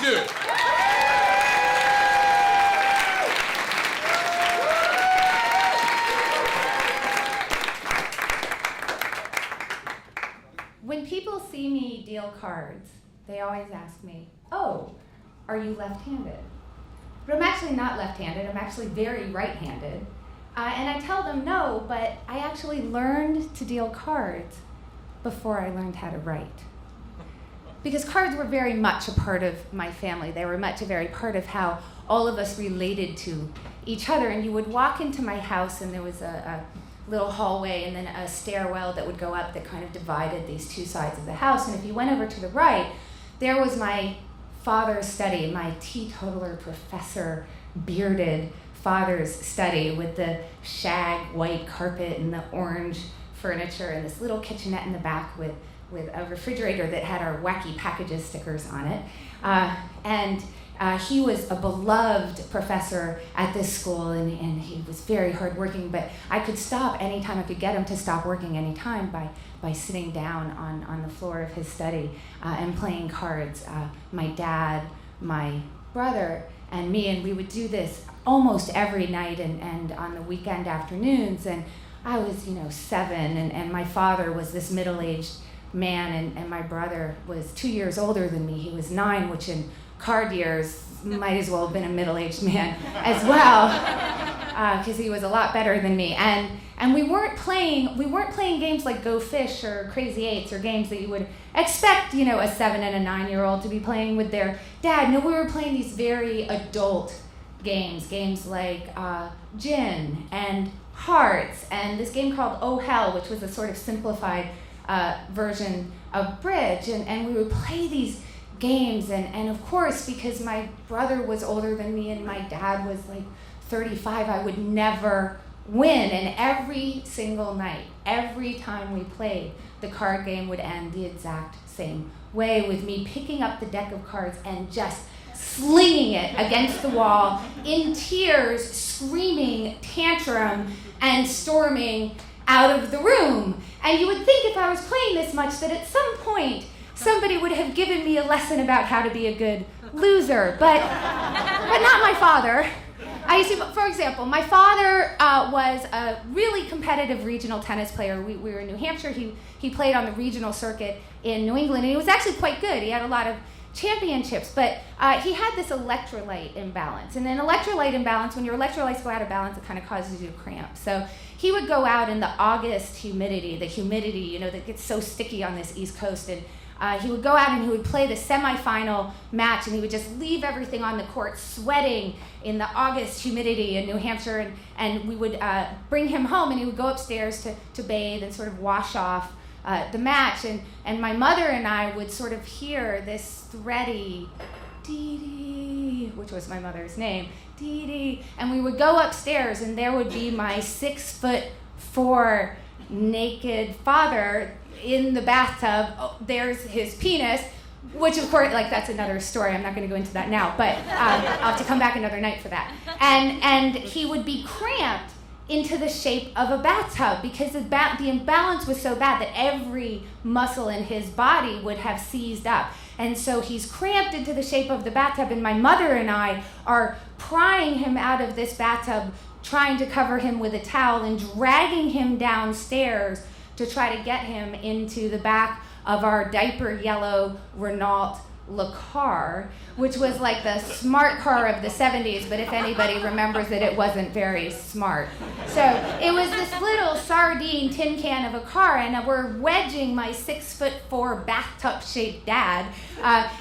do it. When people see me deal cards, they always ask me, oh, are you left-handed? But I'm actually not left-handed, I'm actually very right-handed. And I tell them no, but I actually learned to deal cards before I learned how to write. Because cards were very much a part of my family. They were much a very part of how all of us related to each other. And you would walk into my house and there was a little hallway and then a stairwell that would go up that kind of divided these two sides of the house. And if you went over to the right, there was my father's study, my teetotaler professor, bearded father's study with the shag white carpet and the orange furniture and this little kitchenette in the back with a refrigerator that had our wacky packages stickers on it. And he was a beloved professor at this school, and he was very hardworking, but I could stop anytime I could get him to stop working anytime by sitting down on the floor of his study and playing cards. My dad, my brother, and me, and we would do this almost every night and on the weekend afternoons. And I was, 7, and my father was this middle-aged man, and my brother was 2 years older than me. He was 9, which in card years might as well have been a middle-aged man as well, because he was a lot better than me. And we weren't playing games like Go Fish or Crazy Eights or games that you would expect, a 7 and a 9-year-old to be playing with their dad. No, we were playing these very adult games like Gin and Hearts, and this game called Oh Hell, which was a sort of simplified version of Bridge, and we would play these games, and of course, because my brother was older than me and my dad was like 35, I would never win. And every single night, every time we played, the card game would end the exact same way, with me picking up the deck of cards and just slinging it against the wall in tears, screaming tantrum and storming out of the room. And you would think if I was playing this much that at some point somebody would have given me a lesson about how to be a good loser, but not my father. For example, my father was a really competitive regional tennis player. We were in New Hampshire. He played on the regional circuit in New England, and he was actually quite good. He had a lot of championships, but he had this electrolyte imbalance. And an electrolyte imbalance, when your electrolytes go out of balance, it kind of causes you to cramp. So he would go out in the August humidity, that gets so sticky on this East Coast, and he would go out and he would play the semifinal match, and he would just leave everything on the court sweating in the August humidity in New Hampshire, and we would bring him home, and he would go upstairs to bathe and sort of wash off the match, and my mother and I would sort of hear this thready dee-dee, which was my mother's name, dee-dee, and we would go upstairs, and there would be my 6'4" naked father in the bathtub. Oh, there's his penis, which of course, that's another story. I'm not going to go into that now, but I'll have to come back another night for that. And he would be cramped into the shape of a bathtub because the imbalance was so bad that every muscle in his body would have seized up. And so he's cramped into the shape of the bathtub, and my mother and I are prying him out of this bathtub, trying to cover him with a towel and dragging him downstairs to try to get him into the back of our diaper yellow Renault Le Car, which was like the smart car of the 70s, but if anybody remembers it, it wasn't very smart. So it was this little sardine tin can of a car, and we're wedging my 6'4" bathtub-shaped dad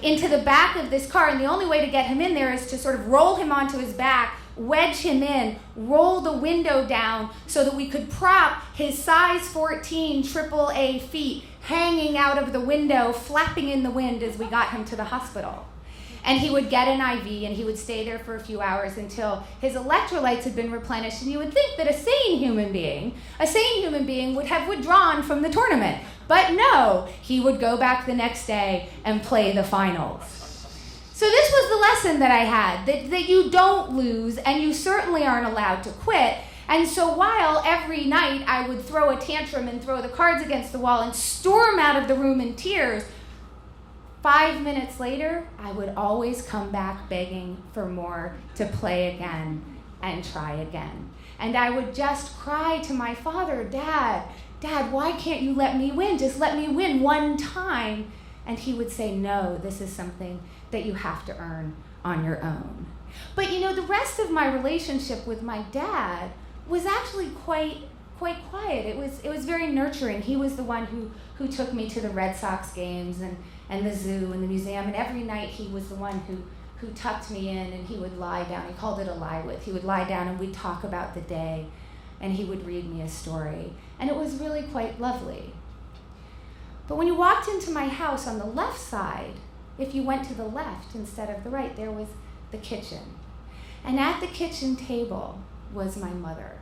into the back of this car, and the only way to get him in there is to sort of roll him onto his back, wedge him in, roll the window down so that we could prop his size 14 AAA feet hanging out of the window, flapping in the wind as we got him to the hospital. And he would get an IV, and he would stay there for a few hours until his electrolytes had been replenished, and you would think that a sane human being would have withdrawn from the tournament. But no, he would go back the next day and play the finals. So this was the lesson that I had, that you don't lose, and you certainly aren't allowed to quit. And so while every night I would throw a tantrum and throw the cards against the wall and storm out of the room in tears, 5 minutes later, I would always come back begging for more to play again and try again. And I would just cry to my father, Dad, why can't you let me win? Just let me win one time. And he would say, no, this is something that you have to earn on your own. But the rest of my relationship with my dad was actually quite quiet. It was very nurturing. He was the one who took me to the Red Sox games and the zoo and the museum, and every night he was the one who tucked me in, and he would lie down. He called it a lie with. He would lie down and we'd talk about the day, and he would read me a story. And it was really quite lovely. But when you walked into my house on the left side, if you went to the left instead of the right, there was the kitchen. And at the kitchen table was my mother.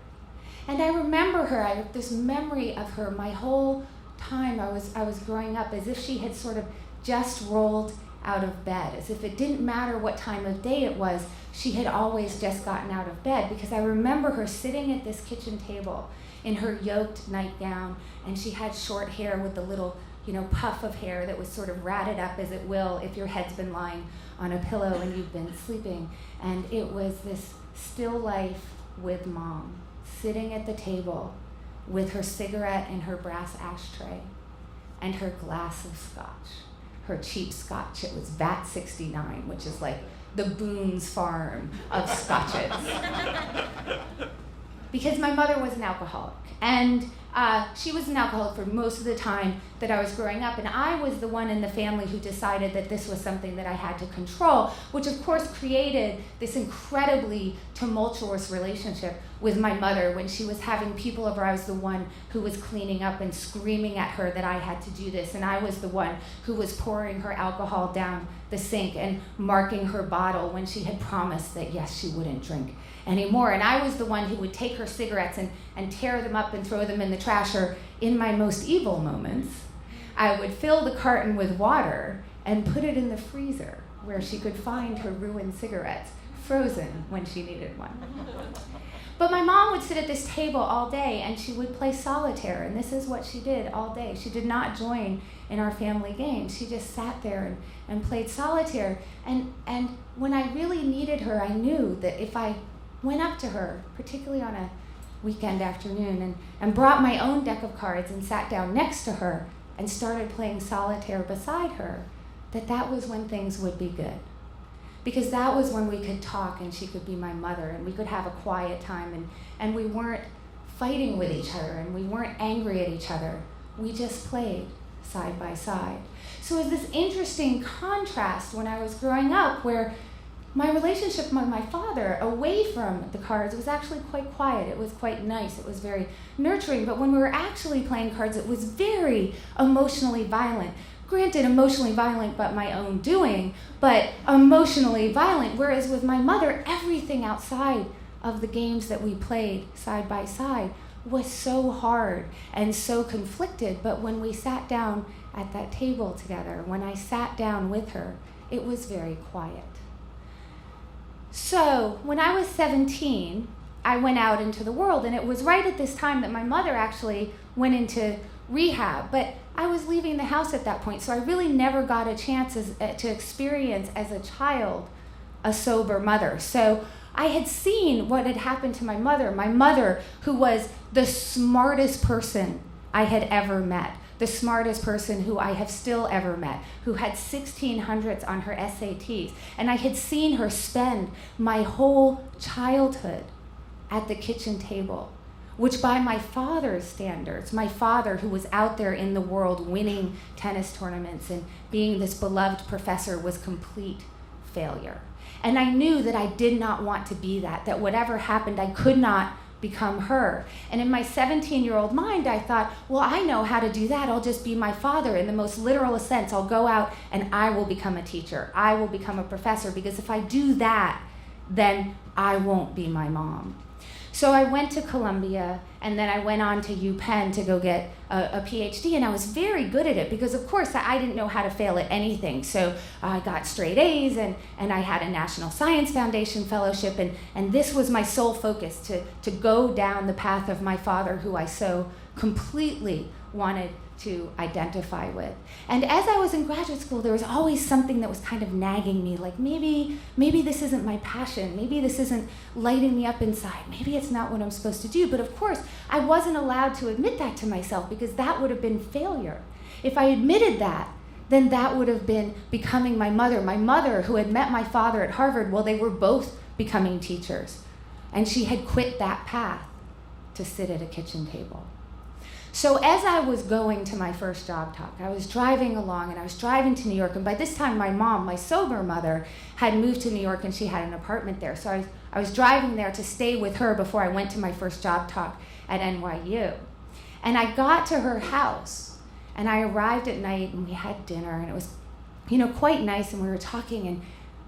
And I remember her. I have this memory of her my whole time I was growing up, as if she had sort of just rolled out of bed, as if it didn't matter what time of day it was, she had always just gotten out of bed, because I remember her sitting at this kitchen table in her yoked nightgown, and she had short hair with a little, puff of hair that was sort of ratted up, as it will if your head's been lying on a pillow and you've been sleeping. And it was this still life with Mom, sitting at the table with her cigarette in her brass ashtray and her glass of scotch, her cheap scotch. It was VAT 69, which is like the Boone's Farm of scotches. Because my mother was an alcoholic, and she was an alcoholic for most of the time that I was growing up, and I was the one in the family who decided that this was something that I had to control, which of course created this incredibly tumultuous relationship with my mother. When she was having people over, I was the one who was cleaning up and screaming at her that I had to do this, and I was the one who was pouring her alcohol down the sink and marking her bottle when she had promised that yes, she wouldn't drink anymore. And I was the one who would take her cigarettes and tear them up and throw them in the trash, or in my most evil moments, I would fill the carton with water and put it in the freezer where she could find her ruined cigarettes, frozen when she needed one. But my mom would sit at this table all day and she would play solitaire, and this is what she did all day. She did not join in our family games. She just sat there and played solitaire. And when I really needed her, I knew that if I went up to her, particularly on a weekend afternoon, and brought my own deck of cards and sat down next to her and started playing solitaire beside her, that was when things would be good. Because that was when we could talk and she could be my mother and we could have a quiet time, and we weren't fighting with each other and we weren't angry at each other. We just played side by side. So it was this interesting contrast when I was growing up, where my relationship with my father, away from the cards, was actually quite quiet. It was quite nice. It was very nurturing. But when we were actually playing cards, it was very emotionally violent. Granted, emotionally violent, but my own doing, but emotionally violent. Whereas with my mother, everything outside of the games that we played side by side was so hard and so conflicted. But when we sat down at that table together, when I sat down with her, it was very quiet. So when I was 17, I went out into the world, and it was right at this time that my mother actually went into rehab. But I was leaving the house at that point, so I really never got a chance to experience as a child a sober mother. So I had seen what had happened to my mother who was the smartest person I had ever met, the smartest person who I have still ever met, who had 1600s on her SATs. And I had seen her spend my whole childhood at the kitchen table, which by my father's standards, my father who was out there in the world winning tennis tournaments and being this beloved professor, was complete failure. And I knew that I did not want to be that whatever happened, I could not become her. And in my 17-year-old mind, I thought, well, I know how to do that. I'll just be my father in the most literal sense. I'll go out and I will become a teacher. I will become a professor, because if I do that, then I won't be my mom. So I went to Columbia, and then I went on to UPenn to go get a PhD, and I was very good at it because, of course, I didn't know how to fail at anything. So I got straight A's, and I had a National Science Foundation fellowship, and this was my sole focus, to go down the path of my father, who I so completely wanted to identify with. And as I was in graduate school, there was always something that was kind of nagging me, like maybe this isn't my passion, maybe this isn't lighting me up inside, maybe it's not what I'm supposed to do. But of course, I wasn't allowed to admit that to myself because that would have been failure. If I admitted that, then that would have been becoming my mother who had met my father at Harvard while they were both becoming teachers. And she had quit that path to sit at a kitchen table. So as I was going to my first job talk, I was driving along and I was driving to New York. And by this time, my mom, my sober mother, had moved to New York and she had an apartment there. So I was driving there to stay with her before I went to my first job talk at NYU. And I got to her house and I arrived at night and we had dinner and it was, quite nice and we were talking. And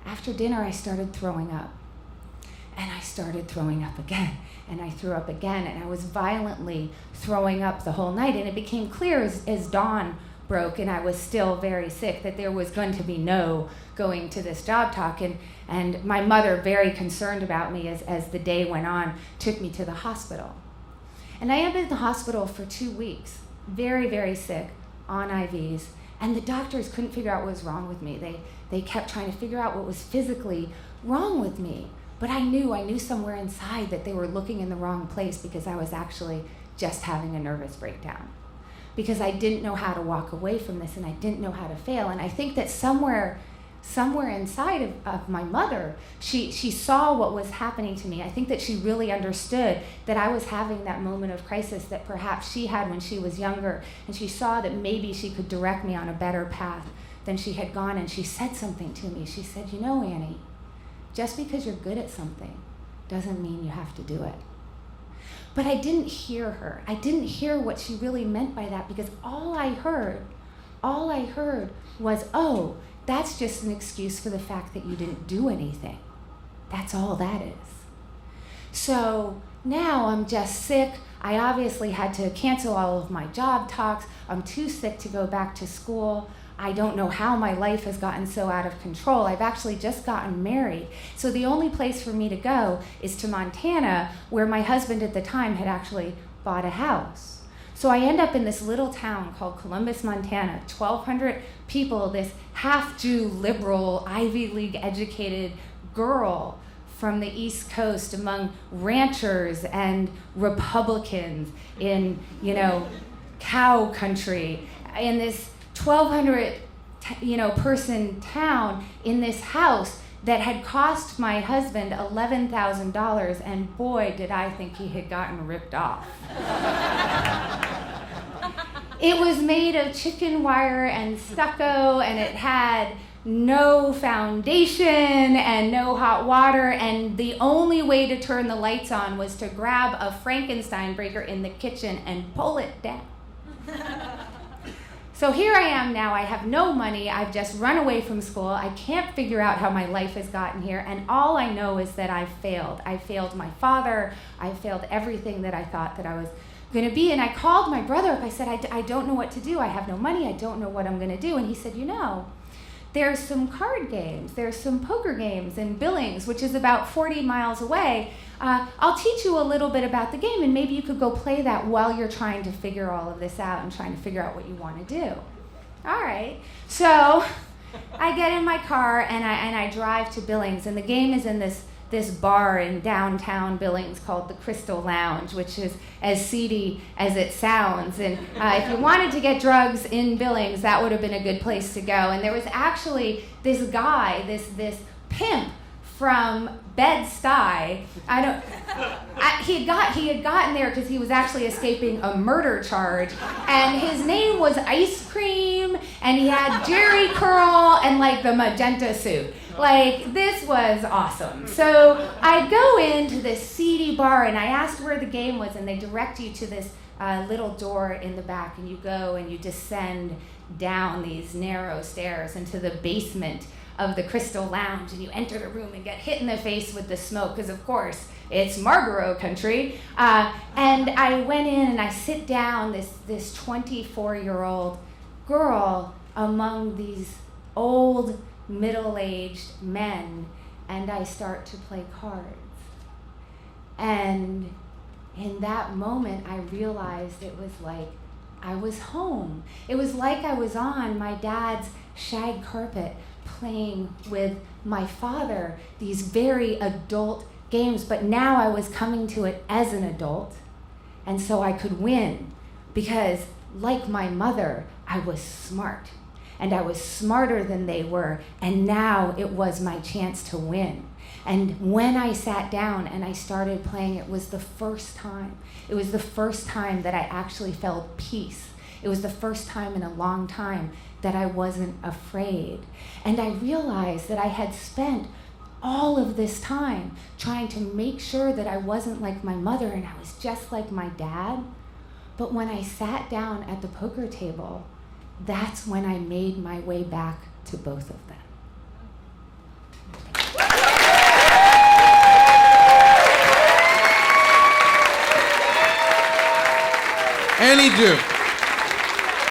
after dinner, I started throwing up. And I started throwing up again, and I threw up again, and I was violently throwing up the whole night. And it became clear as dawn broke and I was still very sick that there was going to be no going to this job talk. And my mother, very concerned about me as the day went on, took me to the hospital. And I ended in the hospital for 2 weeks, very, very sick, on IVs. And the doctors couldn't figure out what was wrong with me. They kept trying to figure out what was physically wrong with me. But I knew somewhere inside that they were looking in the wrong place because I was actually just having a nervous breakdown. Because I didn't know how to walk away from this and I didn't know how to fail. And I think that somewhere inside of my mother, she saw what was happening to me. I think that she really understood that I was having that moment of crisis that perhaps she had when she was younger. And she saw that maybe she could direct me on a better path than she had gone. And she said something to me. She said, Annie, just because you're good at something doesn't mean you have to do it. But I didn't hear her. I didn't hear what she really meant by that because all I heard was, oh, that's just an excuse for the fact that you didn't do anything. That's all that is. So now I'm just sick. I obviously had to cancel all of my job talks. I'm too sick to go back to school. I don't know how my life has gotten so out of control. I've actually just gotten married. So the only place for me to go is to Montana, where my husband at the time had actually bought a house. So I end up in this little town called Columbus, Montana, 1,200 people, this half-Jew, liberal, Ivy League educated girl from the East Coast among ranchers and Republicans in, cow country, in this 1,200 person town in this house that had cost my husband $11,000, and boy, did I think he had gotten ripped off. It was made of chicken wire and stucco, and it had no foundation and no hot water, and the only way to turn the lights on was to grab a Frankenstein breaker in the kitchen and pull it down. So here I am now, I have no money, I've just run away from school, I can't figure out how my life has gotten here, and all I know is that I failed. I failed my father, I failed everything that I thought that I was going to be, and I called my brother up, I said, I don't know what to do, I have no money, I don't know what I'm going to do, and he said, there's some card games, there's some poker games in Billings, which is about 40 miles away. I'll teach you a little bit about the game, and maybe you could go play that while you're trying to figure all of this out and trying to figure out what you want to do. All right. So I get in my car, and I drive to Billings, and the game is in this bar in downtown Billings called the Crystal Lounge, which is as seedy as it sounds. And if you wanted to get drugs in Billings, that would have been a good place to go. And there was actually this guy, this pimp from Bed-Stuy. He had gotten there because he was actually escaping a murder charge, and his name was Ice Cream, and he had Jerry curl and like the magenta suit. Like, this was awesome. So I go into this seedy bar, and I asked where the game was, and they direct you to this little door in the back, and you go and you descend down these narrow stairs into the basement of the Crystal Lounge, and you enter the room and get hit in the face with the smoke, because of course it's Marlboro country. And I went in and I sit down, this 24-year-old girl among these old, middle-aged men, and I start to play cards. And in that moment, I realized it was like I was home. It was like I was on my dad's shag carpet playing with my father these very adult games, but now I was coming to it as an adult, and so I could win because, like my mother, I was smart, and I was smarter than they were, and now it was my chance to win. And when I sat down and I started playing, it was the first time. It was the first time that I actually felt peace. It was the first time in a long time that I wasn't afraid. And I realized that I had spent all of this time trying to make sure that I wasn't like my mother and I was just like my dad. But when I sat down at the poker table, that's when I made my way back to both of them. Annie Duke.